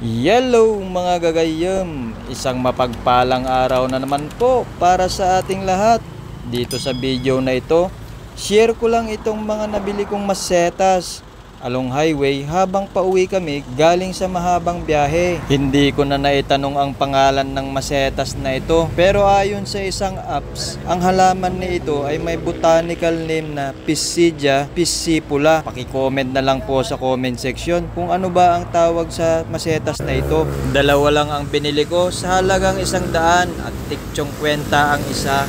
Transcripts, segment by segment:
Hello mga gagayam, isang mapagpalang araw na naman po para sa ating lahat. Dito sa video na ito, share ko lang itong mga nabili kong masetas along highway habang pauwi kami galing sa mahabang biyahe. Hindi ko na naitanong ang pangalan ng masetas na ito, pero ayon sa isang apps, ang halaman na ito ay may botanical name na Pisidia piscipula. Paki-comment na lang po sa comment section kung ano ba ang tawag sa masetas na ito. Dalawa lang ang binili ko sa halagang 100 at tiktsong kwenta ang isa.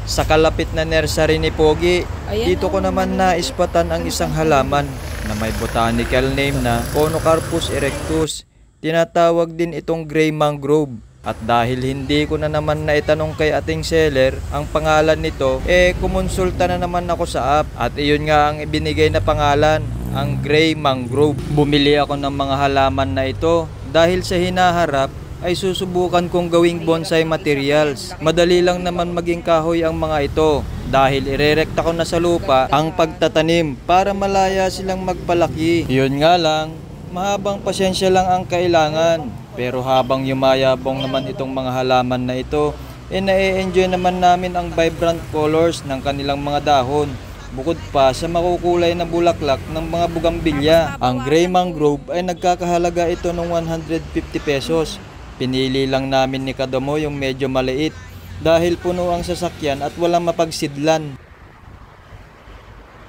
Sa kalapit na nursery ni Pogi, dito ko naman naispatan ang isang halaman na may botanical name na Phonocarpus erectus. Tinatawag din itong gray mangrove. At dahil hindi ko na naman naitanong kay ating seller ang pangalan nito, kumonsulta na naman ako sa app at iyon nga ang ibinigay na pangalan, ang gray mangrove. Bumili ako ng mga halaman na ito dahil sa hinaharap ay susubukan kong gawing bonsai materials. Madali lang naman maging kahoy ang mga ito dahil irerekta ko na sa lupa ang pagtatanim para malaya silang magpalaki. Yun nga lang, mahabang pasensya lang ang kailangan. Pero habang yumayabong naman itong mga halaman na ito, na-enjoy naman namin ang vibrant colors ng kanilang mga dahon. Bukod pa sa makukulay na bulaklak ng mga bugambilya. Ang gray mangrove ay nagkakahalaga ito ng 150 pesos. Pinili lang namin ni Kadamo yung medyo maliit dahil puno ang sasakyan at walang mapagsidlan.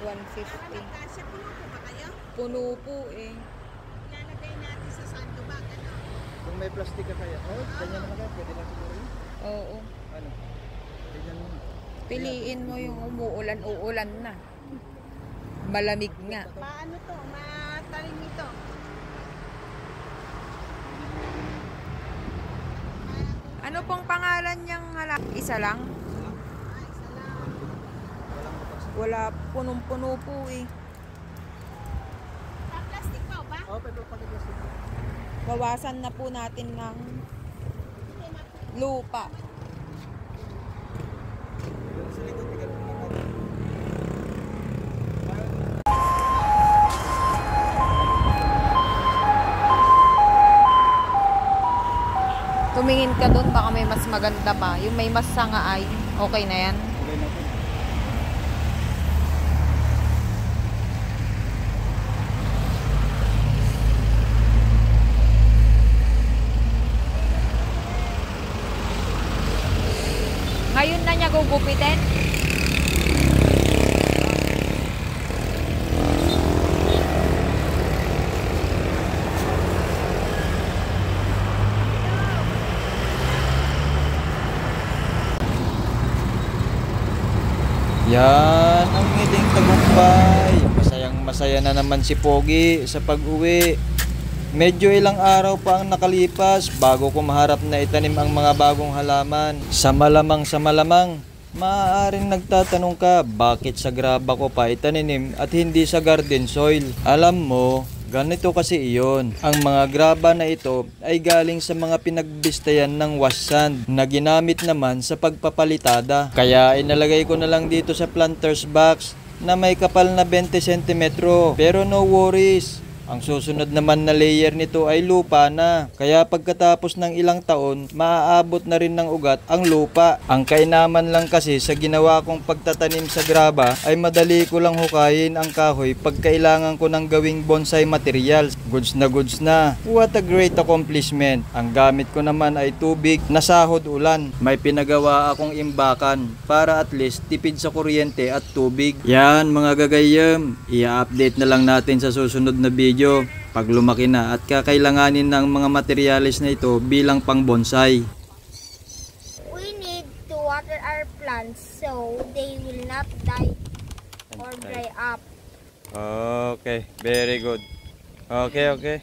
150. Puno po eh. Ilalagay natin sa sandbag, ano? Kung may plastic ka kaya, ganyan na kaya, pwede lang siguro yun? Oo. Ano? Piliin mo yung uulan na. Malamig nga. Maano to? Matalim ito. Ano pong pangalan niyang isa lang? Isa lang. Wala, punong-puno po eh. Plastic pa ba? Oo, pero plastic. Bawasan na po natin ng lupa. Tumingin ka doon, baka may mas maganda pa. Yung may mas sanga ay, okay na yan. Okay na po. Ngayon na niya gugupitin? Yan ang ngiling tagumpay. Masaya na naman si Pogi sa pag-uwi. Medyo ilang araw pa ang nakalipas bago ko maharap na itanim ang mga bagong halaman. Sa malamang, maaaring nagtatanong ka bakit sa graba ko pa itaninim at hindi sa garden soil. Alam mo, ganito kasi iyon. Ang mga graba na ito ay galing sa mga pinagbistayan ng wash sand na ginamit naman sa pagpapalitada. Kaya inalagay ko na lang dito sa planter's box na may kapal na 20 cm. Pero no worries. Ang susunod naman na layer nito ay lupa na. Kaya pagkatapos ng ilang taon, maaabot na rin ng ugat ang lupa. Ang kainaman lang kasi sa ginawa kong pagtatanim sa graba ay madali ko lang hukayin ang kahoy pag kailangan ko ng gawing bonsai materials. Goods na. What a great accomplishment. Ang gamit ko naman ay tubig na sahod ulan. May pinagawa akong imbakan para at least tipid sa kuryente at tubig. Yan mga gagayam, i-update na lang natin sa susunod na video pag lumaki na at kakailanganin ng mga materyales na ito bilang pang bonsai. We need to water our plants so they will not die or dry up. Okay, very good. Okay.